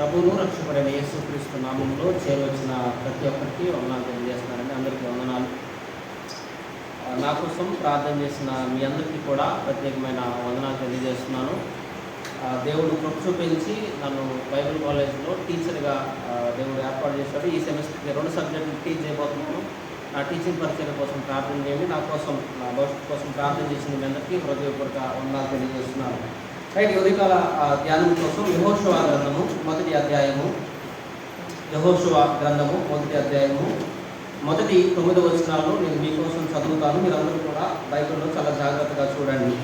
ప్రభువును రక్షకుడైన యేసుక్రీస్తు నామంలో చేరవచ్చిన ప్రతి ఒక్కరికి వందనాలు తెలియజేస్తున్నారండి. అందరికీ వందనాలు. నా కోసం ప్రార్థన చేసిన మీ అందరికీ కూడా ప్రత్యేకమైన వందనాలు తెలియజేస్తున్నాను. దేవుడు కృప చూపించి నన్ను బైబిల్ కాలేజ్లో టీచర్గా దేవుడు ఏర్పాటు చేశాడు. ఈ సెమిస్టర్కి 2 సబ్జెక్టులు టీచ్ చేయబోతున్నాను. నా టీచింగ్ పరిచయం కోసం ప్రార్థన చేయండి. నా కోసం, నా భవిష్యత్తు కోసం ప్రార్థన చేసిన మీ అందరికీ హృదయపూర్వక వందనాలు తెలియజేస్తున్నాను. రైట్, ఉదయకాల ధ్యానం కోసం యెహోషువ గ్రంథము 1వ అధ్యాయము, యెహోషువ గ్రంథము 1వ అధ్యాయము 9 వచనాలను నేను మీకోసం చదువుతాను. మీరందరూ కూడా బైబిల్లో చాలా జాగ్రత్తగా చూడండి.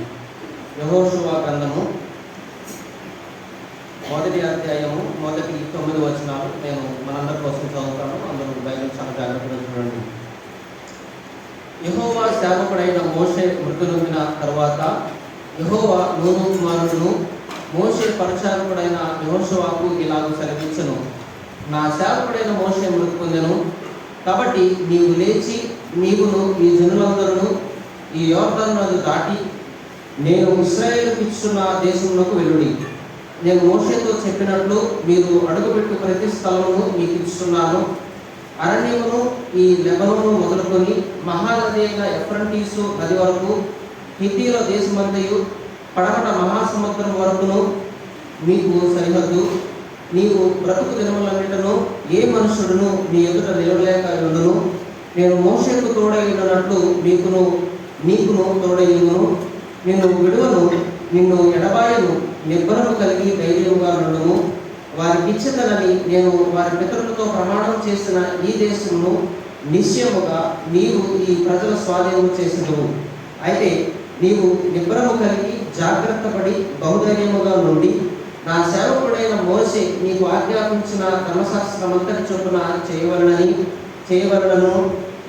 యెహోషువ గ్రంథము 1వ అధ్యాయము 9 వచనాలు నేను మనందరి కోసం చదువుతాను. అందరూ బైబిల్ చాలా జాగ్రత్తగా చూడండి. యెహోవా సేవకుడైన మోషే మృతి నొందిన తరువాత యెహోవా నూను కుమారుడును మోషే పరిచారకుడైన యెహోషువకు ఇలాగ సెలవిచ్చెను. నా సేవకుడైన మోషే మృతి పొందెను, కాబట్టి నీవు లేచి నీవును ఈ జనులందరూ ఈ యోర్దాను నది దాటి నేను ఇశ్రాయేలుకు ఇచ్చున్న దేశంలోకి వెళ్ళుడి. నేను మోషేతో చెప్పినట్లు మీరు అడుగుపెట్టు ప్రతి స్థలమును మీకు ఇస్తున్నాను. అరణ్యమును ఈ లెబనోను మొదలుకొని మహానది అయిన ఎఫ్రంటీసు నది వరకు, హిత్తీల దేశమంతయు పడమట మహాసముద్రం వరకును మీకు సరిహద్దు. నీవు బ్రతుకు దినములన్నిటను ఏ మనుషుడును నీ ఎదుట నిలవలేక ఉండును. నేను మోషేకు తోడైనట్లు నీకును తోడైను. నిన్ను విడువను, నిన్ను ఎడబాయను. నిబ్బరము కలిగి ధైర్యముగా నుండుము. వారికిచ్చేదనని నేను వారి పితరులతో ప్రమాణం చేసిన ఈ దేశమును నిశ్చయముగా నీవు ఈ ప్రజల స్వాధీనం చేసినవు. అయితే నీవు నిబ్బరము కలిగి జాగ్రత్త పడి బహుధైర్యముగా నుండి నా సేవకుడైన మోషే నీకు ఆజ్ఞాపించిన ధర్మశాస్త్రమంతటి చొప్పున చేయవలనను.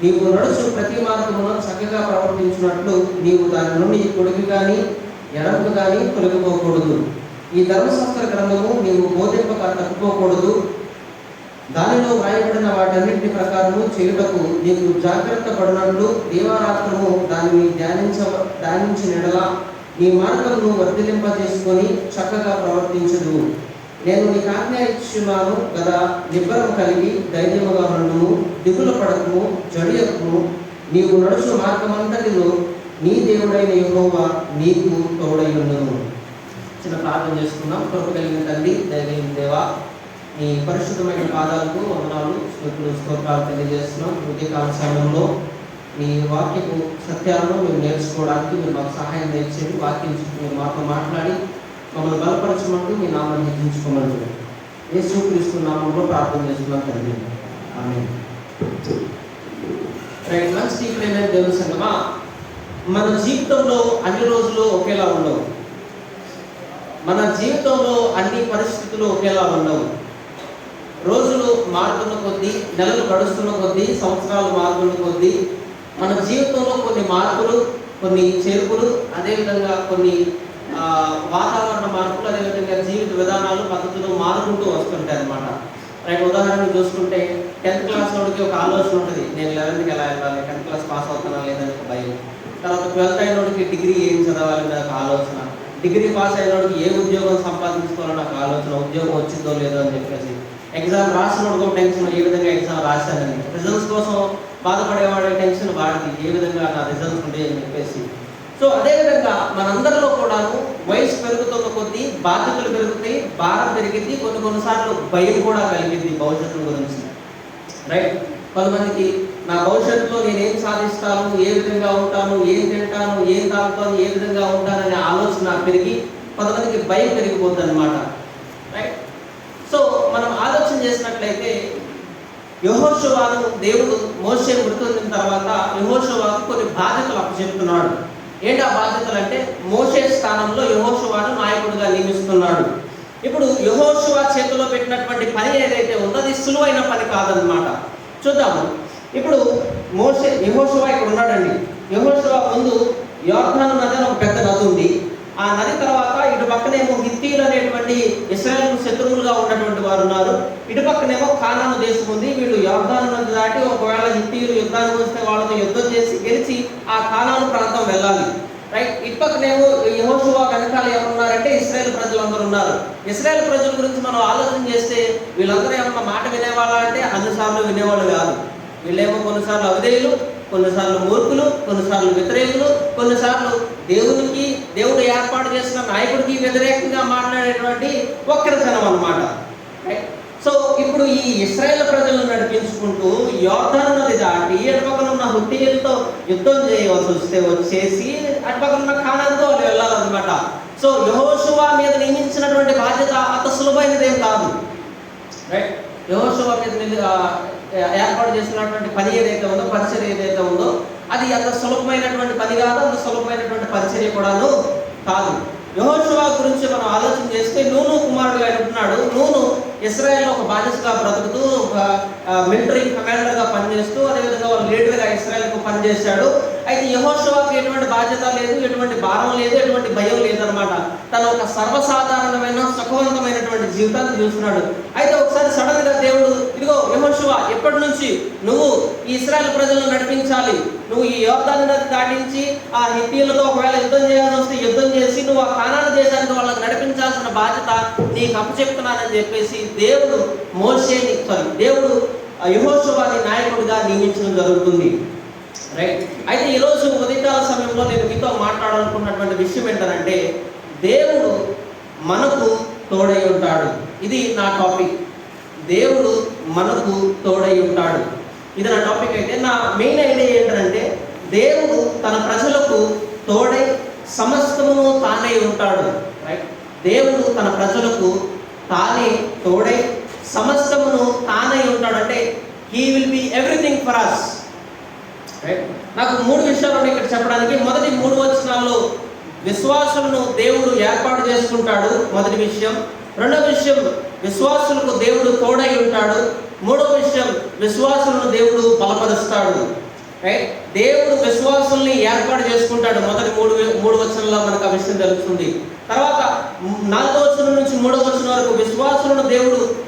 నీవు నడుచు ప్రతి మార్గమును చక్కగా ప్రవర్తించినట్లు నీవు దాని నుండి కుడికి కానీ ఎడమకు కానీ తొలగిపోకూడదు. ఈ ధర్మశాస్త్ర గ్రంథము నీవు బోధింపక తప్పుకోకూడదు. దానిలో వ్రాయబడిన వాటన్నింటి ప్రకారము చేయుటకు నీకు జాగ్రత్త పడినట్లు దీవారాత్రము దానిని ధ్యానించిన ఎడల నీ మార్గమును వర్ధిలింపజేసుకొని చక్కగా ప్రవర్తించదు. నేను నీకు ఆజ్ఞ ఇచ్చున్నాను కదా. నిబ్బరము కలిగి ధైర్యముగా నుండుము, దిగులు పడకము, జడియకుము. నీవు నడుచు మార్గమంతటిలో నీ దేవుడైన యెహోవా నీకు తోడైయుండును. చిన్న ప్రార్థన చేసుకుందాం. కృప కలిగిన తండ్రి, దయగలిగిన దేవా, నీ పరిశుద్ధమైన పాదాలకు వందనాలు, స్తుతులు, స్తోత్రాలు తెలియజేస్తున్నాం. ఉదయకాల సమయంలో నీ వాక్యపు సత్యాలను మేము నేర్చుకోవడానికి మీరు మాకు సహాయం చేయండి. వాక్యం మీరు మాతో మాట్లాడి మమ్మల్ని బలపరచమంటూ మీ నామాన్ని హెచ్చించుకోమని యేసుక్రీస్తు నామంలో ప్రార్థన చేస్తున్నాం తండ్రి, ఆమేన్. రైట్, మంచి దేవుని సంగమా, మన జీవితంలో అన్ని రోజులు ఒకేలా ఉండవు. మన జీవితంలో అన్ని పరిస్థితులు ఒకేలా ఉండవు. రోజులు మారుతున్న కొద్దీ, నెలలు గడుస్తున్న కొద్దీ, సంవత్సరాలు మారుతున్న కొద్దీ మన జీవితంలో కొన్ని మార్పులు, కొన్ని చేర్పులు, అదేవిధంగా కొన్ని వాతావరణ మార్పులు, అదేవిధంగా జీవిత విధానాలు, పద్ధతులు మారుకుంటూ వస్తుంటాయి అన్నమాట. రైట్, ఉదాహరణకు చూసుకుంటే 10th క్లాస్ వాడికి ఒక ఆలోచన ఉంటుంది, నేను 11th ఎలా వెళ్ళాలి, 10th క్లాస్ పాస్ అవుతానా లేదని ఒక భయం. తర్వాత 12th అయినోడికి డిగ్రీ ఏం చదవాలని ఒక ఆలోచన, డిగ్రీ పాస్ అయినోడికి ఏ ఉద్యోగం సంపాదించుకోవాలని ఒక ఆలోచన, ఉద్యోగం వచ్చిందో లేదో అని చెప్పేసి. ఎగ్జామ్ రాసినోడికి ఒక టెన్షన్, ఏ విధంగా ఎగ్జామ్ రాశానని. రిజల్ట్స్ కోసం బాధపడేవాడే టెన్షన్ వాడికి, ఏ విధంగా నా రిజల్ట్స్ ఉంటాయి అని చెప్పేసి. సో అదేవిధంగా మనందరిలో కూడాను వయసు పెరుగుతున్న కొద్దీ బాధ్యతలు పెరుగుతాయి, భారం పెరిగింది, కొన్నిసార్లు భయం కూడా కలిగింది భవిష్యత్తు గురించి. రైట్, కొంతమందికి నా భవిష్యత్తులో నేనేం సాధిస్తాను, ఏ విధంగా ఉంటాను, ఏం తింటాను, ఏం తాగుతాను, ఏ విధంగా ఉంటాననే ఆలోచన పెరిగి కొంతమందికి భయం పెరిగిపోతుంది అన్నమాట. రైట్, సో మనం ఆలోచన చేసినట్లయితే యెహోషువను దేవుడు మోషే మృతి పొందిన తర్వాత యెహోషువకు కొన్ని బాధ్యతలు అప్పచెప్తున్నాడు. ఏంటి ఆ బాధ్యతలు అంటే, మోషే స్థానంలో యెహోషువను నాయకుడిగా నియమిస్తున్నాడు. ఇప్పుడు యెహోషువ చేతిలో పెట్టినటువంటి పని ఏదైతే ఉందో అది సులువైన పని కాదనమాట. చూద్దాము. ఇప్పుడు యెహోషువ ఇక్కడ ఉన్నాడండి. యెహోషువ ముందు యోర్దాను నది అని ఒక పెద్ద నది ఉంది. ఆ నది తర్వాత ఇటు పక్కనేమో హిత్తీయులు అనేటువంటి ఇశ్రాయేలుకు శత్రువులుగా ఉన్నటువంటి వారు ఉన్నారు. ఇటు పక్కనేమో కానాను దేశం ఉంది. వీళ్ళు యోర్దాను నది దాటి ఒకవేళ హిత్తీయులు యుద్ధానికి వస్తే వాళ్ళతో యుద్ధం చేసి గెలిచి ఆ కానాను ప్రాంతం వెళ్ళాలి. రైట్. ఇప్పటినేమో యెహోషువ వెనకాల ఎవరున్నారంటే ఇశ్రాయేల్ ప్రజలు అందరూ ఉన్నారు. ఇశ్రాయేల్ ప్రజల గురించి మనం ఆలోచన చేస్తే వీళ్ళందరూ ఏమన్నా మాట వినేవాళ్ళ అంటే అన్నిసార్లు వినేవాళ్ళు కాదు. వీళ్ళేమో కొన్నిసార్లు అవిధేయులు, కొన్నిసార్లు మూర్ఖులు, కొన్నిసార్లు వ్యతిరేకులు, కొన్నిసార్లు దేవుడు ఏర్పాటు చేసిన నాయకుడికి వ్యతిరేకంగా మాట్లాడేటువంటి వక్రజనం అన్నమాట. సో ఇప్పుడు ఈ ఇశ్రాయేల్ ప్రజలను నడిపించుకుంటూ యోర్దాను నది దాటి అటుపక్కన ఉన్న హుత్తీయులతో యుద్ధం చేయవలసి వస్తే వచ్చేసి అటుపక్కన ఉన్న కానానుకు వాళ్ళు వెళ్ళాలన్నమాట. సో యెహోషువ మీద నియమించినటువంటి బాధ్యత అంత సులభమైనదేం కాదు. రైట్. యెహోషువ మీద ఏర్పాటు చేసినటువంటి పని ఏదైతే ఉందో, పరిచర్య ఏదైతే ఉందో అది అంత సులభమైనటువంటి పని కాదు, అంత సులభమైనటువంటి పరిచర్య కూడాను కాదు. యెహోషువ గురించి మనం ఆలోచన చేస్తే నూను కుమారుడుగా ఉంటున్నాడు. నూను ఇశ్రాయేల్లో ఒక బాధ్యతగా బ్రతుకుతూ మిలిటరీ కమాండర్గా పనిచేస్తూ అదేవిధంగా వాళ్ళ లీడర్గా ఇశ్రాయేల్కు పనిచేశాడు. అయితే యెహోషువకి ఎటువంటి బాధ్యత లేదు, ఎటువంటి భారం లేదు, ఎటువంటి భయం లేదనమాట. తను ఒక సర్వసాధారణమైన సుఖవంతమైనటువంటి జీవితాన్ని చూస్తున్నాడు. అయితే ఒకసారి సడన్ గా దేవుడు, ఇదిగో యెహోషువ, ఎప్పటి నుంచి నువ్వు ఈ ఇశ్రాయేల్ ప్రజలను నడిపించాలి, నువ్వు ఈ యోర్దాను నది దాటించి ఆ హిత్తీయులతో ఒకవేళ యుద్ధం చేయాల్సి వస్తే యుద్ధం చేసి నువ్వు ఆ కానాను దేశానికి వాళ్ళకి నడిపించాల్సిన బాధ్యత నీకు అప్పచెప్తున్నానని చెప్పేసి దేవుడు యెహోషువని నాయకుడిగా నియమించడం జరుగుతుంది. రైట్. అయితే ఈరోజు ఉదయకాల సమయంలో నేను మీతో మాట్లాడాలనుకున్నటువంటి విషయం ఏంటంటే దేవుడు మనకు తోడై ఉంటాడు. ఇది నా టాపిక్. దేవుడు మనకు తోడై ఉంటాడు, ఇది నా టాపిక్. అయితే నా మెయిన్ ఐడియా ఏంటంటే దేవుడు తన ప్రజలకు తోడై సమస్తమును తానే ఉంటాడు. రైట్. దేవుడు తన ప్రజలకు తానే తోడై సమస్తమును తానే ఉంటాడు. అంటే he will be everything for us. Right. నాకు 3 విషయాలు ఉన్నాయి ఇక్కడ చెప్పడానికి. మొదటి 3 వచనాల్లో విశ్వాసులను దేవుడు ఏర్పాటు చేసుకుంటాడు, మొదటి విషయం. రెండవ విషయం, విశ్వాసులకు దేవుడు తోడై ఉంటాడు. మూడవ విషయం, విశ్వాసులను దేవుడు బలపరుస్తాడు. రైట్. దేవుడు విశ్వాసుల్ని ఏర్పాటు చేసుకుంటాడు. మొదటి 3 వచనంలో మనకు ఆ విషయం తెలుస్తుంది. తర్వాత 4వ వచనం నుంచి 3వ వచనం వరకు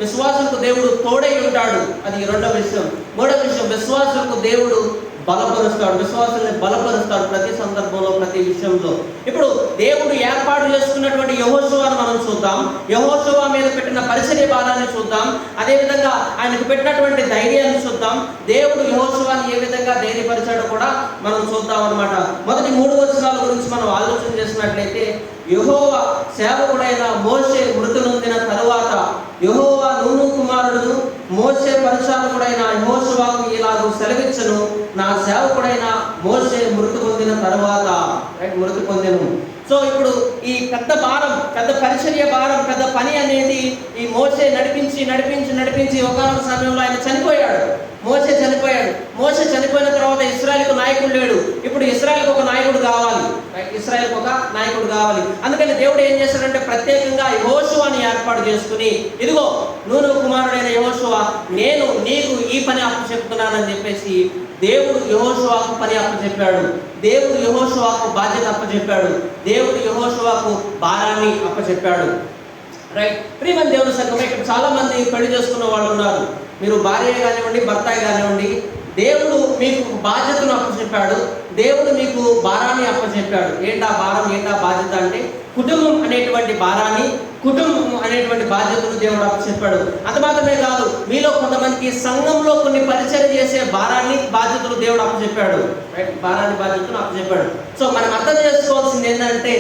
విశ్వాసులకు దేవుడు తోడై ఉంటాడు, అది రెండవ విషయం. మూడవ విషయం, విశ్వాసులకు దేవుడు బలపరుస్తాడు, విశ్వాసాన్ని బలపరుస్తాడు ప్రతి సందర్భంలో, ప్రతి విషయంలో. ఇప్పుడు దేవుడు ఏర్పాటు చేసుకున్నటువంటి యెహోషువను మనం చూద్దాం. యెహోషువ మీద పెట్టిన పరిచర్య భారాన్ని చూద్దాం. అదేవిధంగా ఆయనకు పెట్టినటువంటి ధైర్యాన్ని చూద్దాం. దేవుడు యెహోషువని ఏ విధంగా ధైర్యపరిచాడో కూడా మనం చూద్దాం అన్నమాట. మొదటి 3 వచనాల గురించి మనం ఆలోచన చేసినట్లయితే, యెహోవా సేవకుడైన మోషే మృతి నొందిన తరువాత యెహోవా నూను కుమారుడు మోషే పరిచారకుడైన యెహోషువకు ఇలాగూ సెలవిచ్చెను, నా సేవకుడైన మోషే మృతి పొందిన తరువాత. మృతి పొందెను. సో ఇప్పుడు ఈ పెద్ద భారం, పెద్ద పరిచర్య భారం, పెద్ద పని అనేది ఈ మోషే నడిపించి ఒకనొక సమయంలో ఆయన చనిపోయాడు. మోషే చనిపోయిన తర్వాత ఇశ్రాయేలుకు నాయకుడు లేడు. ఇప్పుడు ఇశ్రాయేలుకు ఒక నాయకుడు కావాలి. అందుకని దేవుడు ఏం చేశాడంటే ప్రత్యేకంగా యెహోషువని ఏర్పాటు చేసుకుని, ఇదిగో నూను కుమారుడైన యెహోషువ, నేను నీకు ఈ పని అప్పచెప్తున్నానని చెప్పేసి దేవుడు యెహోషువకు పని అప్పచెప్పాడు. దేవుడు యెహోషువకు బాధ్యత అప్పచెప్పాడు. దేవుడు యెహోషువకు భారాన్ని అప్పచెప్పాడు. రైట్. ప్రియమైన దేవుని సంఘమే, ఇక్కడ చాలా మంది పెళ్లి చేసుకున్న వాళ్ళు ఉన్నారు. మీరు భార్య కానివ్వండి, భర్త కానివ్వండి, దేవుడు మీకు బాధ్యతను అప్పచెప్పాడు. దేవుడు మీకు భారాన్ని అప్పచెప్పాడు. ఏంటా భారం, ఏంటా బాధ్యత అంటే కుటుంబం అనేటువంటి భారాన్ని, కుటుంబం అనేటువంటి బాధ్యతను దేవుడు అప్పచెప్పాడు. అంత మాత్రమే కాదు, మీలో కొంతమందికి సంఘంలో కొన్ని పరిచయం చేసే బాధ్యతలు దేవుడు అప్పచెప్పాడు. రైట్. బాధ్యతను అప్పచెప్పాడు. సో మనం అర్థం చేసుకోవాల్సింది ఏంటంటే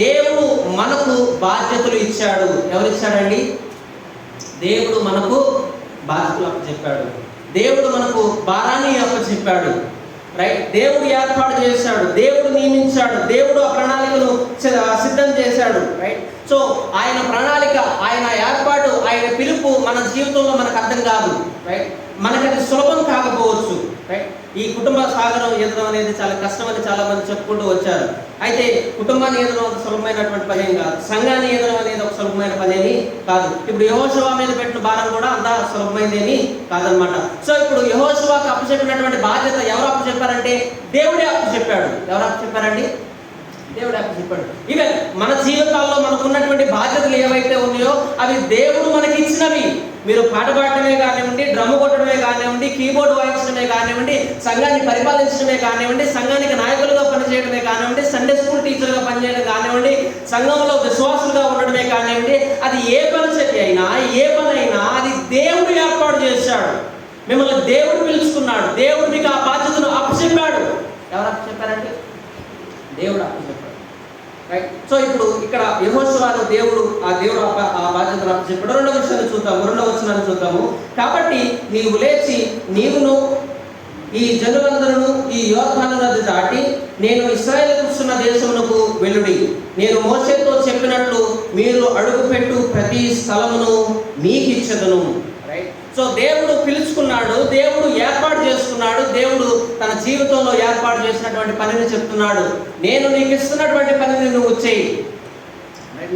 దేవుడు మనకు బాధ్యతలు ఇచ్చాడు. ఎవరు ఇచ్చాడండి? దేవుడు మనకు బాధ్యతలు అప్పచెప్పాడు. దేవుడు మనకు భారాన్ని అప్పచెప్పాడు. రైట్. దేవుడు ఏర్పాటు చేశాడు, దేవుడు నియమించాడు, దేవుడు ఆ ప్రణాళికను సిద్ధం చేశాడు. రైట్. సో ఆయన ప్రణాళిక, ఆయన ఏర్పాటు, ఆయన పిలుపు మన జీవితంలో మనకు అర్థం కాదు. రైట్. మనకది సులభం కాకపోవచ్చు. రైట్. ఈ కుటుంబ సాగరం ఈదడం అనేది చాలా కష్టమని చాలా మంది చెప్పుకుంటూ వచ్చారు. అయితే కుటుంబాన్ని ఈదడం ఒక సులభమైనటువంటి పనేం కాదు, సంఘాన్ని ఈదడం అనేది ఒక సులభమైన పనేమి కాదు. ఇప్పుడు యెహోషువ మీద పెట్టిన భారం కూడా అంత సులభమైనదేమి కాదనమాట. సో ఇప్పుడు యెహోషువకు అప్పచెప్పినటువంటి బాధ్యత ఎవరు అప్పచెప్పారంటే దేవుడే అప్పచెప్పాడు. ఎవరు అప్పచెప్పారండి? దేవుడు అప్పచెప్పాడు. ఈవెన్ మన జీవితాల్లో మనకు ఉన్నటువంటి బాధ్యతలు ఏవైతే ఉన్నాయో అవి దేవుడు మనకి ఇచ్చినవి. మీరు పాట పాడటమే కానివ్వండి, డ్రమ్ కొట్టడమే కానివ్వండి, కీబోర్డ్ వాయించడమే కానివ్వండి, సంఘాన్ని పరిపాలించడమే కానివ్వండి, సంఘానికి నాయకులుగా పనిచేయడమే కానివ్వండి, సండే స్కూల్ టీచర్గా పనిచేయడం కానివ్వండి, సంఘంలో విశ్వాసులుగా ఉండడమే కానివ్వండి, అది ఏ పరిస్థితి అయినా, ఏ పని అయినా అది దేవుడు ఏర్పాటు చేశాడు. మిమ్మల్ని దేవుడు పిలుచుకున్నాడు. దేవుడు మీకు ఆ బాధ్యతను అప్పచెప్పాడు. ఎవరు అప్పచెప్పారంటే? దేవుడు అప్పచెప్పాడు. రైట్. సో ఇప్పుడు ఇక్కడ యెహోషువను దేవుడు ఆ బాధ్యతను అప్పచెప్పాడు. రెండవ విషయాన్ని చూద్దాము, రెండవ వచనాన్ని చూద్దాము. కాబట్టి నీవు లేచి నీవును ఈ జనులందరూ ఈ యోర్దాను నది దాటి నేను ఇశ్రాయేలుకున్న దేశమునకు వెళ్ళుడి. నేను మోషేతో చెప్పినట్లు మీరు అడుగుపెట్టు ప్రతి స్థలమును మీకు ఇచ్చెదను. రైట్. సో దేవుడు పిలుచుకున్నాడు, దేవుడు ఏర్పాటు చేసుకున్నాడు, దేవుడు తన జీవితంలో ఏర్పాటు చేసినటువంటి పనిని చెప్తున్నాడు. నేను నీకు ఇస్తున్నటువంటి పనిని నువ్వు చెయ్యి.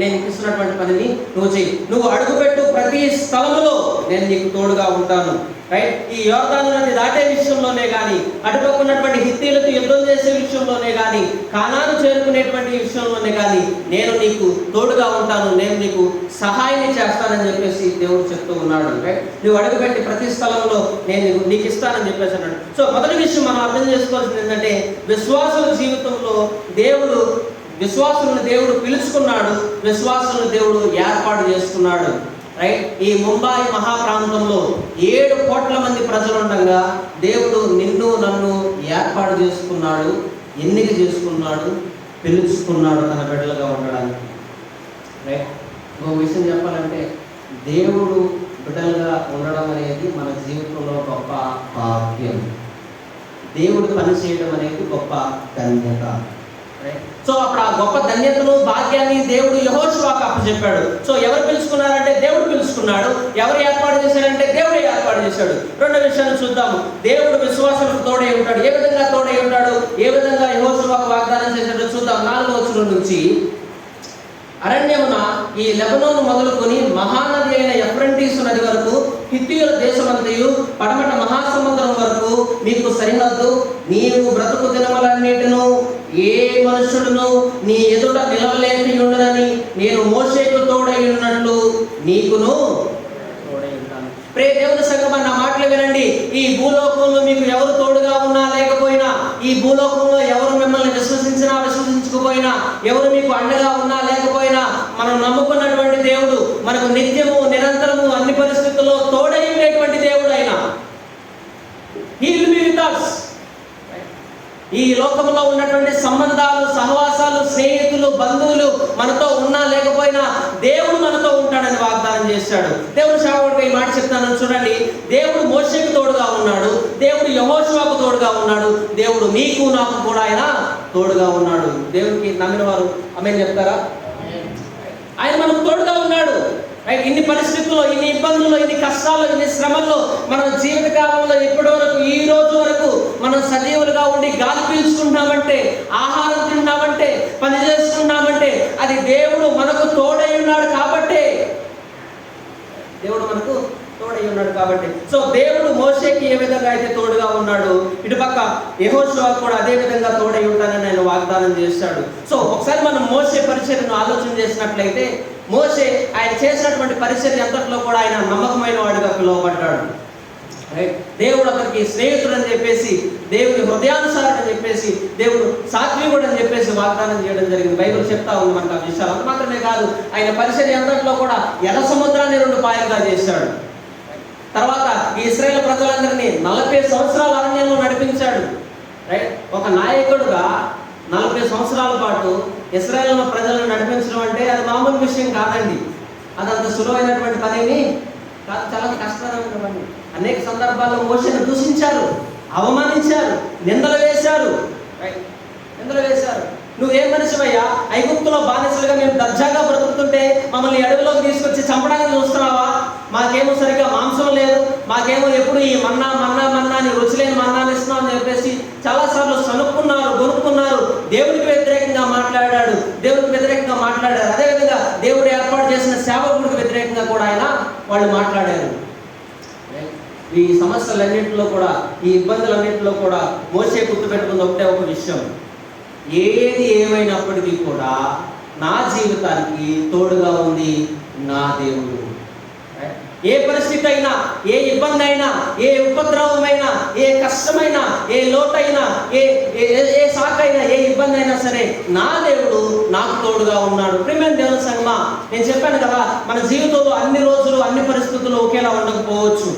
నేను నీకు ఇస్తున్నటువంటి పనిని నువ్వు చెయ్యి. నువ్వు అడుగుపెట్టు ప్రతి స్థలములో నేను నీకు తోడుగా ఉంటాను. రైట్. ఈ యోర్దాను నది దాటే విషయంలోనే కానీ, అటుపక్కున్నటువంటి హిత్తీలతో యుద్ధం చేసే విషయంలోనే కానీ, కానాను చేరుకునేటువంటి విషయంలోనే కానీ నేను నీకు తోడుగా ఉంటాను, నేను నీకు సహాయం చేస్తానని చెప్పేసి దేవుడు చెప్తూ ఉన్నాడు. రైట్. నువ్వు అడుగుపెట్టి ప్రతి స్థలంలో నేను నీకు ఇస్తానని చెప్పేసి అన్నాడు. సో మొదటి విషయం మనం అర్థం చేసుకోవాల్సింది ఏంటంటే, విశ్వాసుల జీవితంలో విశ్వాసులను దేవుడు పిలుచుకున్నాడు, విశ్వాసులను దేవుడు ఏర్పాటు చేసుకున్నాడు. రైట్. ఈ ముంబై మహాప్రాంతంలో 7 కోట్ల మంది ప్రజలు ఉండగా దేవుడు నిన్ను నన్ను ఏర్పాటు చేసుకున్నాడు, ఎన్నిక చేసుకున్నాడు, పిలుచుకున్నాడు తన బిడ్డలుగా ఉండడానికి. రైట్. ఇంకో విషయం చెప్పాలంటే, దేవుడు బిడ్డలుగా ఉండడం అనేది మన జీవితంలో గొప్ప భాగ్యం. దేవుడు పని చేయడం అనేది గొప్ప ధన్యత. సో అప్పుడు ఆ గొప్ప ధన్యతను, భాగ్యాన్ని దేవుడు యెహోషువకు అప్పచెప్పాడు. సో ఎవరు పిలుచుకున్నారంటే దేవుడు పిలుచుకున్నాడు. ఎవరు ఏర్పాటు చేశారంటే దేవుడు ఏర్పాటు చేశాడు. రెండో విషయాన్ని చూద్దాము. దేవుడు విశ్వాసులకు తోడై ఉంటాడు. ఏ విధంగా తోడై ఉంటాడు, ఏ విధంగా యెహోషువకు వాగ్దానం చేశాడో చూద్దాం. 4వ వచనం నుంచి, అరణ్యమున ఈ లెబనోను మొదలుకొని మహానది అయిన ఎఫ్రంటీసు నది వరకు, హిత్తీయుల దేశమంతయు పడమట మహాసముద్రం వరకు మీకు సరిహద్దు. నీవు బ్రతుకు దినములన్నిటిను ఏ మనుషుడును నీ ఎదుట నిలవలేక ఉండునని నేను మోషేకు తోడై ఉన్నట్లు నీకును తోడై ఉంటాను. ప్రియ దేవుని సంగమా, నా మాటలు వినండి. ఈ భూలోకంలో మీకు ఎవరు తోడుగా ఉన్నా లేకపోయినా, ఈ భూలోకంలో ఎవరు మిమ్మల్ని విశ్వసించినా విశ్వసించకపోయినా, ఎవరు మీకు అండగా ఉన్నా లేకపోయినా, మనం నమ్ముకున్నటువంటి దేవుడు మనకు నిత్యము నిరంతరము అన్ని పరిస్థితుల్లో తోడై ఉండేటువంటి దేవుడు ఆయన. He will be with us. ఈ లోకంలో ఉన్నటువంటి సంబంధాలు, సహవాసాలు, స్నేహితులు, బంధువులు మనతో ఉన్నా లేకపోయినా దేవుడు మనతో ఉంటాడని వాగ్దానం చేశాడు. దేవుడు సేవకుడిగా ఈ మాట చెప్తానని చూడండి. దేవుడు మోషేకు తోడుగా ఉన్నాడు, దేవుడు యెహోషువకు తోడుగా ఉన్నాడు, దేవుడు నీకు నాకు కూడా ఆయన తోడుగా ఉన్నాడు. దేవుడికి నమ్మిన వారు ఆమేన్ చెప్తారా? ఆయన మనకు తోడుగా ఉన్నాడు. రైట్. ఇన్ని పరిస్థితుల్లో, ఇన్ని ఇబ్బందుల్లో, ఇన్ని కష్టాల్లో, ఇన్ని శ్రమల్లో మన జీవిత కాలంలో ఇప్పటి వరకు, ఈ రోజు వరకు మనం సజీవులుగా ఉండి గాలి పీల్చుకుంటున్నామంటే, ఆహారం తింటున్నామంటే, పని చేసుకుంటున్నామంటే అది దేవుడు మనకు తోడై ఉన్నాడు కాబట్టి. దేవుడు మనకు తోడై ఉన్నాడు కాబట్టి. సో దేవుడు మోషేకి ఏ విధంగా అయితే తోడుగా ఉన్నాడు, ఇటుపక్క యెహోషువకు కూడా అదే విధంగా తోడై ఉంటానని ఆయన వాగ్దానం చేశాడు. సో ఒకసారి మనం మోషే పరిచర్యను ఆలోచన చేసినట్లయితే, మోషే ఆయన చేసినటువంటి పరిచర్య అంతట్లో కూడా ఆయన నమ్మకమైన వాడిగా పిలువబడ్డాడు. రైట్. దేవుడు అతనికి స్నేహితుడు అని చెప్పేసి, దేవుని హృదయానుసారం అని చెప్పేసి, దేవుడు సాత్వికుడు అని చెప్పేసి వాగ్దానం చేయడం జరిగింది. బైబిల్ చెప్తా ఉంది మనకు ఆ విషయాలు. అంత మాత్రమే కాదు, ఆయన పరిచర్య అంతట్లో కూడా ఎర్ర సముద్రాన్ని 2 పాయలుగా చేశాడు. తర్వాత ఈ ఇశ్రాయేలు ప్రజలందరినీ 40 సంవత్సరాల అరణ్యంలో నడిపించాడు. రైట్. ఒక నాయకుడుగా 40 సంవత్సరాల పాటు ఇశ్రాయేలు ప్రజలను నడిపించడం అంటే అది మామూలు విషయం కాదండి. అదంత సులువైనటువంటి పనిని కాదు, చాలా కష్టమైన పని. అనేక సందర్భాల్లో మోషేను దూషించారు, అవమానించారు, నిందలు వేశారు. రైట్. నిందలు వేశారు. నువ్వేం మనిషివయ్యా, ఐగుప్తులో బానిసలుగా మేము దర్జాగా బ్రతుకుతుంటే మమ్మల్ని అడవిలోకి తీసుకొచ్చి చంపడానికి చూస్తున్నావా? మాకేమో సరిగ్గా మాంసం లేదు, మాకేమో ఎప్పుడు ఈ మన్నా మన్నా మన్నా అని రుచిలేని మన్నాని ఇస్తున్నాం అని చెప్పేసి చాలాసార్లు సనుక్కున్నారు, గొనుక్కున్నారు. దేవుడికి వ్యతిరేకంగా మాట్లాడాడు, దేవుడికి వ్యతిరేకంగా మాట్లాడారు. అదేవిధంగా దేవుడు ఏర్పాటు చేసిన సేవకుడికి వ్యతిరేకంగా కూడా వాళ్ళు మాట్లాడారు. ఈ సమస్యలన్నింటిలో కూడా, ఈ ఇబ్బందులన్నింటిలో కూడా మోషే గుర్తుపెట్టుకున్న ఒకటే ఒక విషయం, ఏది ఏమైనప్పటికీ కూడా నా జీవితానికి తోడుగా ఉంది నా దేవుడు. ఏ పరిస్థితి అయినా, ఏ ఇబ్బంది అయినా, ఏ ఉపద్రవమైనా, ఏ కష్టమైనా, ఏ లోటైనా, ఏ సాకైనా, ఏ ఇబ్బంది అయినా సరే నా దేవుడు నాకు తోడుగా ఉన్నాడు. ప్రియమైన దేవుని సంగమా, నేను చెప్పాను కదా, మన జీవితంలో అన్ని రోజులు అన్ని పరిస్థితులు ఒకేలా ఉండకపోవచ్చు.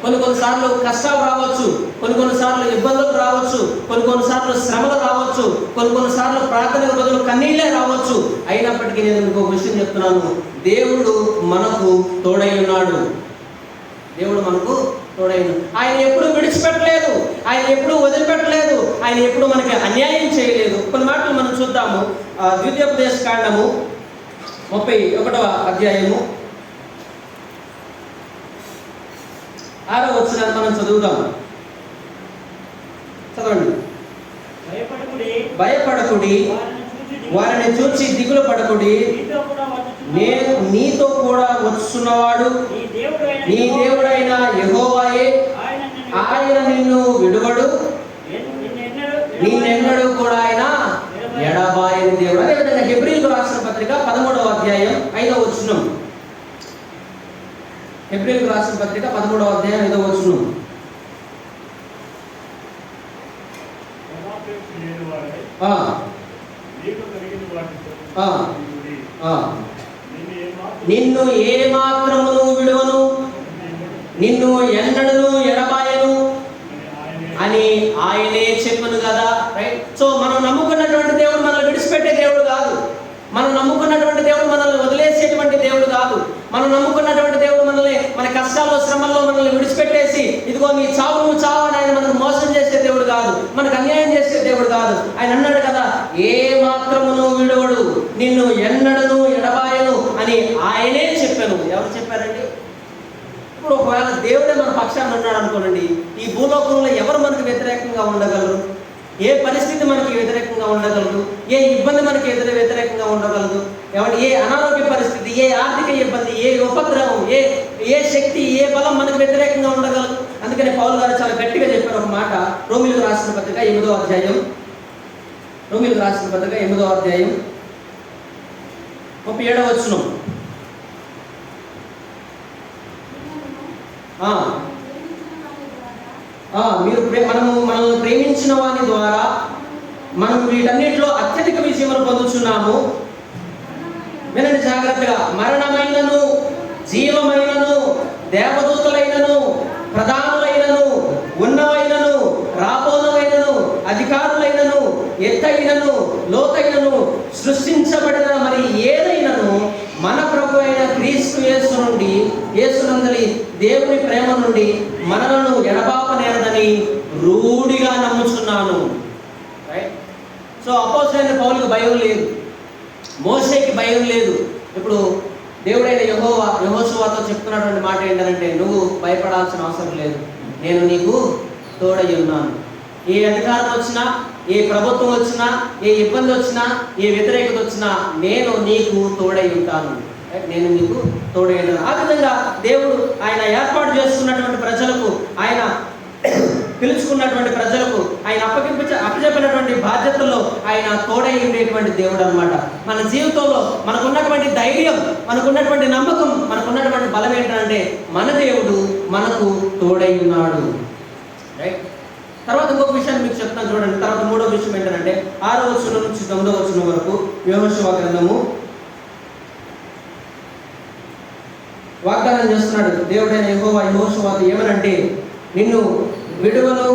కొన్నిసార్లు కష్టాలు రావచ్చు, కొన్నిసార్లు ఇబ్బందులు రావచ్చు, కొన్నిసార్లు శ్రమలు రావచ్చు, కొన్నిసార్లు ప్రార్థనకు బదులు కన్నీళ్ళే రావచ్చు. అయినప్పటికీ నేను ఇంకో విషయం చెప్తున్నాను, దేవుడు మనకు తోడై ఉన్నాడు. దేవుడు మనకు తోడై ఉన్నాడు. ఆయన ఎప్పుడు విడిచిపెట్టలేదు, ఆయన ఎప్పుడు వదిలిపెట్టలేదు, ఆయన ఎప్పుడు మనకి అన్యాయం చేయలేదు. కొన్ని మాటలు మనం చూద్దాము. ద్వితీయోపదేశ కాండము 31వ అధ్యాయము 6వ వచనాన్ని మనం చదువుదాం. చదవండి. భయపడకుడి, వారిని చూచి దిగులు పడకుడి, నేను నీతో కూడా వచ్చున్నవాడు నీ దేవుడైన యెహోవాయే, ఆయన నిన్ను విడువడు, నిన్నెన్నడూ కూడా ఆయన ఎడబాయని దేవుడు. అదేవిధంగా హెబ్రీయులకు రాసిన పత్రిక 13వ అధ్యాయం 5వ వచనం. హెబ్రీయులకు రాసిన పత్రిక 13వ అధ్యాయం 5వ వచనం. నిన్ను ఏ మాత్రమును విడువను, నిన్ను ఎన్నడను ఎడబాయను అని ఆయనే చెప్పను కదా. రైట్. సో మనం నమ్ముకున్నటువంటి దేవుడు మనల్ని విడిచిపెట్టే దేవుడు కాదు. మనం నమ్ముకున్నటువంటి దేవుడు మనల్ని వదిలేసేటువంటి దేవుడు కాదు. మనం నమ్ముకున్నటువంటి దేవుడు మనల్ని మన కష్టాల్లో శ్రమల్లో మనల్ని విడిచిపెట్టేసి ఇదిగో నీ చావు నువ్వు చావు అని ఆయన మనకు మోసం చేసే దేవుడు కాదు, మనకు అన్యాయం చేసే దేవుడు కాదు. ఆయన అన్నాడు కదా, ఏ మాత్రమును విడువడు, నిన్ను ఎన్నడను ఎడబాయను అని ఆయనే చెప్పాను. ఎవరు చెప్పారండి? ఇప్పుడు ఒకవేళ దేవుడే మన పక్షాన్ని ఉన్నాడు అనుకోనండి, ఈ భూలోకంలో ఎవరు మనకు వ్యతిరేకంగా ఉండగలరు? ఏ పరిస్థితి మనకి వ్యతిరేకంగా ఉండగలదు? ఏ ఇబ్బంది మనకి వ్యతిరేకంగా ఉండగలదు? ఏమంటే ఏ అనారోగ్య పరిస్థితి, ఏ ఆర్థిక ఇబ్బంది, ఏ ఉపద్రవం, ఏ శక్తి, ఏ బలం మనకు వ్యతిరేకంగా ఉండగలదు? అందుకని పౌలు గారు చాలా గట్టిగా చెప్పారు ఒక మాట. రోమీయులకు రాసిన పత్రిక 8వ అధ్యాయం, రోమీయులకు రాసిన పత్రిక 8వ అధ్యాయం 37వ వచనం. మనల్ని ప్రేమించిన వాని ద్వారా మనం వీటన్నిటిలో అత్యధిక విజయమును పొందుచున్నాము. వినండి జాగ్రత్తగా. మరణమైనను, జీవమైనను, దేవదూతలైనను, ప్రధానులైనను, ఉన్నవైనను, రాబోనవైనను, అధికారులైనను, ఎత్తైనను, లోతైనను, సృష్టించబడిన మరి ఏదైనను మన ప్రభు అయిన క్రీస్తు యేసు నుండి, యేసునందలి దేవుని ప్రేమ నుండి మనలను ఎడబాపనేరదని రూఢిగా నమ్ముచున్నాను. రైట్. సో అపోస్తలుడైన పౌలుకు భయం లేదు, మోషేకి భయం లేదు. ఇప్పుడు దేవుడైన యెహోషువతో చెప్తున్నటువంటి మాట ఏంటంటే, నువ్వు భయపడాల్సిన అవసరం లేదు, నేను నీకు తోడై ఉన్నాను. ఏ అధికారం వచ్చినా, ఏ ప్రభుత్వం వచ్చినా, ఏ ఇబ్బంది వచ్చినా, ఏ వ్యతిరేకత వచ్చినా నేను నీకు తోడై ఉంటాను, నేను నీకు తోడై ఉంటాను. ఆ విధంగా దేవుడు ఆయన ఏర్పాటు చేసుకున్నటువంటి ప్రజలకు, ఆయన పిలుచుకున్నటువంటి ప్రజలకు, ఆయన అప్పచెప్పినటువంటి బాధ్యతల్లో ఆయన తోడై ఉండేటువంటి దేవుడు అన్నమాట. మన జీవితంలో మనకున్నటువంటి ధైర్యం, మనకున్నటువంటి నమ్మకం, మనకున్నటువంటి బలం ఏంటంటే మన దేవుడు మనకు తోడై ఉన్నాడు. రైట్. తర్వాత ఇంకొక విషయాన్ని మీకు చెప్తాను చూడండి. తర్వాత 3వ విషయం ఏంటంటే 6వ వచనం నుంచి 9వ వచనం వరకు యెహోషువ గ్రంథము వాగ్దానం చేస్తున్నాడు దేవుడైన యెహోవా యెహోషువతో ఏమనంటే, నిన్ను విడువను,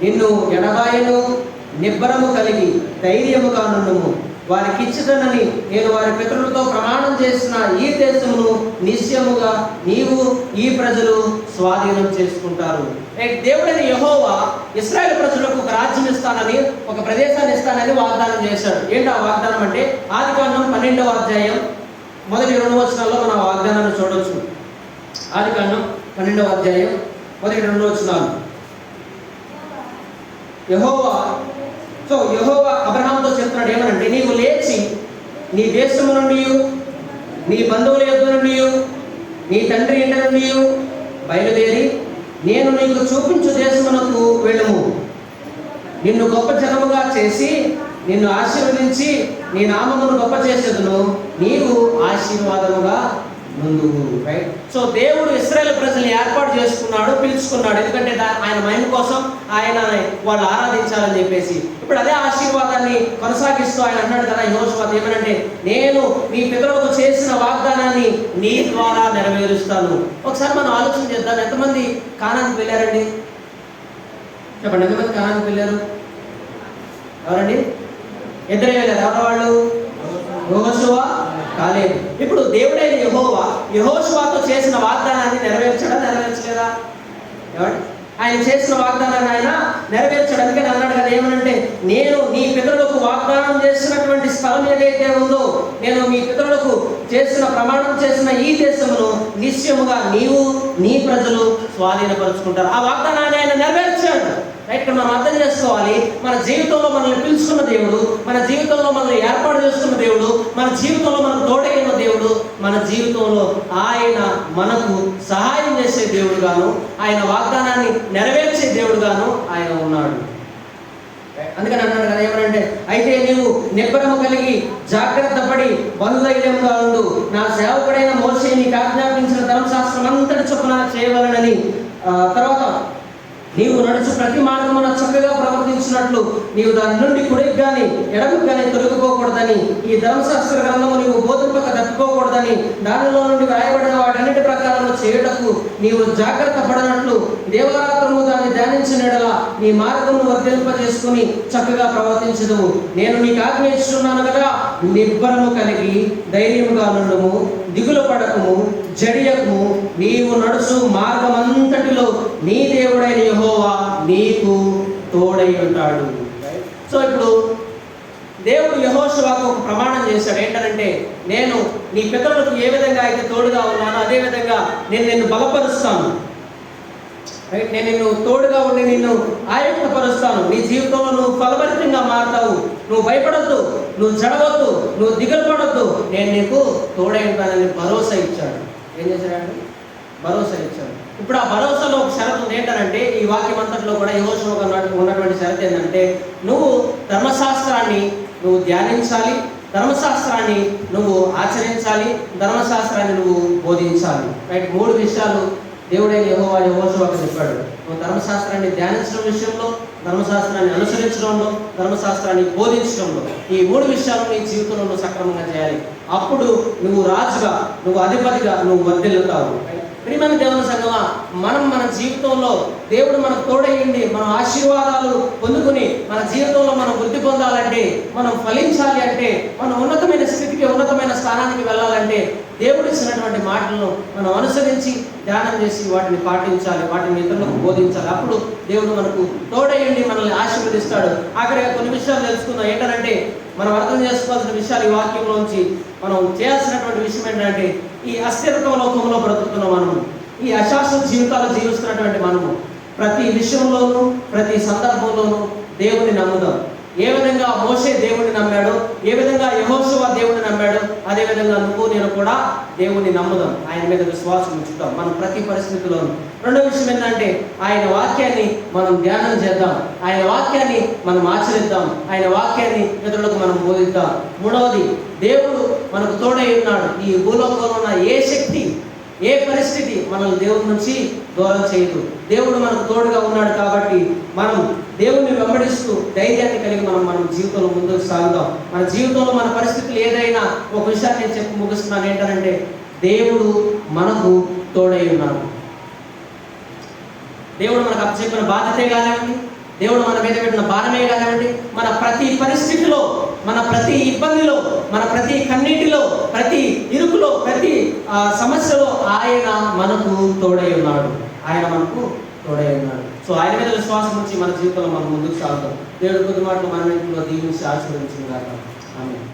నిన్ను ఎడబాయను, నిబ్బరము కలిగి ధైర్యముగా నుండుము. వారికిచ్చుదనని నేను వారి పితరులతో ప్రమాణం చేసిన ఈ దేశమును నిశ్చయముగా నీవు ఈ ప్రజలు స్వాధీనం చేసుకుంటారు. దేవుడైన యెహోవా ఇశ్రాయేలు ప్రజలకు ఒక రాజ్యం ఇస్తానని, ఒక ప్రదేశాన్ని ఇస్తానని వాగ్దానం చేశాడు. ఏంటి ఆ వాగ్దానం అంటే, ఆదికాండం 12వ అధ్యాయం మొదటి 2 వచనాల్లో మనం ఆ వాగ్దానాన్ని చూడవచ్చు. ఆదికాండం 12వ అధ్యాయం మొదటి 2 వచనాలు. యెహోవా అబ్రహాముతో చెప్తున్నాడు ఏమనంటే, నీవు లేచి నీ దేశము నుండి, నీ బంధువుల యొద్ద నుండి, నీ తండ్రి ఇంటి నుండి బయలుదేరి నేను నీకు చూపించు దేశమునకు వెళ్ళుము. నిన్ను గొప్ప జనముగా చేసి నిన్ను ఆశీర్వదించి నీ నామమును గొప్ప చేసేదును, నీవు ఆశీర్వాదముగా ముందుకు. రైట్. సో దేవుడు ఇశ్రాయేలు ప్రజల్ని ఏర్పాటు చేసుకున్నాడు, పిలుచుకున్నాడు. ఎందుకంటే ఆయన మహిమ కోసం ఆయన వాళ్ళు ఆరాధించాలని చెప్పేసి. ఇప్పుడు అదే ఆశీర్వాదాన్ని కొనసాగిస్తూ ఆయన అన్నాడు కదా యెహోషువ ఏమనంటే, నేను మీ పితరులకు చేసిన వాగ్దానాన్ని నీ ద్వారా నెరవేరుస్తాను. ఒకసారి మనం ఆలోచన చేద్దాం. ఎంతమంది కానానికి వెళ్ళారండి? చెప్పండి, ఎంతమంది కానానికి వెళ్ళారు? ఎవరండి? ఇద్దరే వెళ్ళారు. ఎవరు వాళ్ళు? యెహోషువ, కాలేబు. ఇప్పుడు దేవుడైన యెహోవా యెహోషువతో చేసిన వాగ్దానాన్ని నెరవేర్చలేదా? ఏమండి? ఆయన చేసిన వాగ్దానాన్ని ఆయన నెరవేర్చడానికి అన్నాడు కదా, ఏమనంటే, నేను నీ పితరులకు వాగ్దానం చేసినటువంటి స్థలం ఏదైతే ఉందో, నేను మీ పితరులకు చేసిన ప్రమాణం చేసిన ఈ దేశమును నిశ్చయముగా నీవు నీ ప్రజలు స్వాధీనపరుచుకుంటారు. ఆ వాగ్దానాన్ని ఆయన నెరవేర్చాడు. రైట్. మనం అర్థం చేసుకోవాలి, మన జీవితంలో మనల్ని పిలుచుకున్న దేవుడు, మన జీవితంలో మనల్ని ఏర్పాటు చేసుకున్న దేవుడు, మన జీవితంలో మనకు తోడైన దేవుడు, మన జీవితంలో ఆయన మనకు సహాయం చేసే దేవుడు గాను, ఆయన వాగ్దానాన్ని నెరవేర్చే దేవుడు గాను ఆయన ఉన్నాడు. అందుకని అన్నాడు కదా, ఏమనంటే, అయితే నీవు నిబ్బరము కలిగి జాగ్రత్త పడి బహుధైర్యంగా ఉండు. నా సేవకుడైన మోషే నీకు ఆజ్ఞాపించిన ధర్మశాస్త్రం అంతటి చొప్పున చేయవలనని. తర్వాత నీవు నడుచు ప్రతి మార్గమున చక్కగా ప్రవర్తించినట్లు నీవు దాని నుండి కుడికి కానీ ఎడమకు కానీ తొలగిపోకూడదని, ఈ ధర్మశాస్త్ర గ్రంథము నీవు బోధింపక తప్పిపోకూడదని, దానిలో నుండి వ్రాయబడిన వాటన్నిటి ప్రకారము చేయుటకు నీవు జాగ్రత్త పడినట్లు దేవరాత్రము దాన్ని ధ్యానించిన ఎడల నీ మార్గమును వర్ధింపజేసుకుని చక్కగా ప్రవర్తించదువు. నేను నీకు ఆజ్ఞాపిస్తున్నాను కదా, నిబ్బరము కలిగి ధైర్యముగా నుండుము, దిగులు పడకము, జడియకము. నీవు నడుచు మార్గమంతటిలో నీ దేవుడైన యెహోవా నీకు తోడై ఉంటాడు. సో ఇప్పుడు దేవుడు యెహోషువకు ఒక ప్రమాణం చేశాడు. ఏంటంటే, నేను నీ పితరులకు ఏ విధంగా అయితే తోడుగా ఉన్నానో అదే విధంగా నేను నిన్ను బలపరుస్తాను. నేను నిన్ను తోడుగా ఉండి నిన్ను ఆయుక్తపరుస్తాను. నీ జీవితంలో నువ్వు ఫలభరితంగా మారుతావు. నువ్వు భయపడొద్దు, నువ్వు జడవద్దు, నువ్వు దిగులు పడొద్దు, నేను నీకు తోడై ఉంటానని భరోసా ఇచ్చాడు. ఏం చేశాడంటే, భరోసా ఇచ్చాడు. ఇప్పుడు ఆ భరోసాలో ఒక షరతు ఉంది. ఏంటంటే, ఈ వాక్యం అంతట్లో కూడా యెహోషువకు ఉన్నటువంటి షరతు ఏంటంటే, నువ్వు ధర్మశాస్త్రాన్ని నువ్వు ధ్యానించాలి, ధర్మశాస్త్రాన్ని నువ్వు ఆచరించాలి, ధర్మశాస్త్రాన్ని నువ్వు బోధించాలి. రైట్. 3 విషయాలు దేవుడైన యెహోవా యెహోషువకు చెప్పాడు. నువ్వు ధర్మశాస్త్రాన్ని ధ్యానించడం విషయంలో, ధర్మశాస్త్రాన్ని అనుసరించడంలో, ధర్మశాస్త్రాన్ని బోధించడంలో, ఈ 3 విషయాలు నీ జీవితంలో నువ్వు సక్రమంగా చేయాలి. అప్పుడు నువ్వు రాజుగా, నువ్వు అధిపతిగా నువ్వు వర్ధిల్లుతావు. ప్రియమైన దేవుని సంగమా, మనం మన జీవితంలో దేవుడు మనకు తోడయ్యింది, మనం ఆశీర్వాదాలు పొందుకుని మన జీవితంలో మనం వృద్ధి పొందాలంటే, మనం ఫలించాలి అంటే, మనం ఉన్నతమైన స్థితికి, ఉన్నతమైన స్థానానికి వెళ్ళాలంటే, దేవుడు ఇచ్చినటువంటి మాటలను మనం అనుసరించి ధ్యానం చేసి వాటిని పాటించాలి, వాటిని ఇతరులకు బోధించాలి. అప్పుడు దేవుడు మనకు తోడయ్యండి మనల్ని ఆశీర్వదిస్తాడు. ఆఖరిగా కొన్ని విషయాలు తెలుసుకుందాం. ఏంటంటే, మనం అర్థం చేసుకోవాల్సిన విషయాలు ఈ వాక్యంలోంచి మనం చేయాల్సినటువంటి విషయం ఏంటంటే, ఈ అస్థిరత్వ లోకంలో బ్రతుకుతున్న మనము, ఈ అశాశ్వత జీవితాలు జీవిస్తున్నటువంటి మనము ప్రతి విషయంలోనూ, ప్రతి సందర్భంలోనూ దేవుని నమ్ముదాం. ఏ విధంగా మోషే దేవుడిని నమ్మాడో, ఏ విధంగా యెహోషువ దేవుడిని నమ్మాడో, అదే విధంగా నువ్వు నేను కూడా దేవుని నమ్ముదాం, ఆయన మీద విశ్వాసం ఉంచుతాం మనం ప్రతి పరిస్థితిలోనూ. రెండో విషయం ఏంటంటే, ఆయన వాక్యాన్ని మనం ధ్యానం చేద్దాం, ఆయన వాక్యాన్ని మనం ఆచరిద్దాం, ఆయన వాక్యాన్ని ఇతరులకు మనం బోధిద్దాం. మూడవది, దేవుడు మనకు తోడై ఉన్నాడు. ఈ భూలోకంలో ఉన్న ఏ శక్తి, ఏ పరిస్థితి మనల్ని దేవుడి నుంచి దూరం చేయదు. దేవుడు మనకు తోడుగా ఉన్నాడు కాబట్టి మనం దేవుణ్ణి వెంబడిస్తూ ధైర్యాన్ని కలిగి మనం జీవితంలో ముందుకు సాగుదాం. మన జీవితంలో మన పరిస్థితులు ఏదైనా ఒక విషయాన్ని నేను చెప్పి ముగిస్తున్నాను. ఏంటంటే, దేవుడు మనకు తోడై ఉన్నాడు. దేవుడు మనకు అప్పచెప్పిన బాధ్యతే కానివ్వండి, దేవుడు మన మీద పెట్టిన భారమే కానివ్వండి, మన ప్రతి పరిస్థితిలో, మన ప్రతి ఇబ్బందిలో, మన ప్రతి కన్నీటిలో, ప్రతి ఇరుకులో, ప్రతి సమస్యలో ఆయన మనకు తోడై ఉన్నాడు. ఆయన మనకు తోడై ఉన్నాడు. సో ఆయన మీద విశ్వాసం ఉంచి మన జీవితంలో మనం ముందుకు సాగుతాం. దేవుడి కొద్ది మాటలు మన ఇంట్లో దీవించి ఆశీర్వదించిన కాక. ఆమేన్.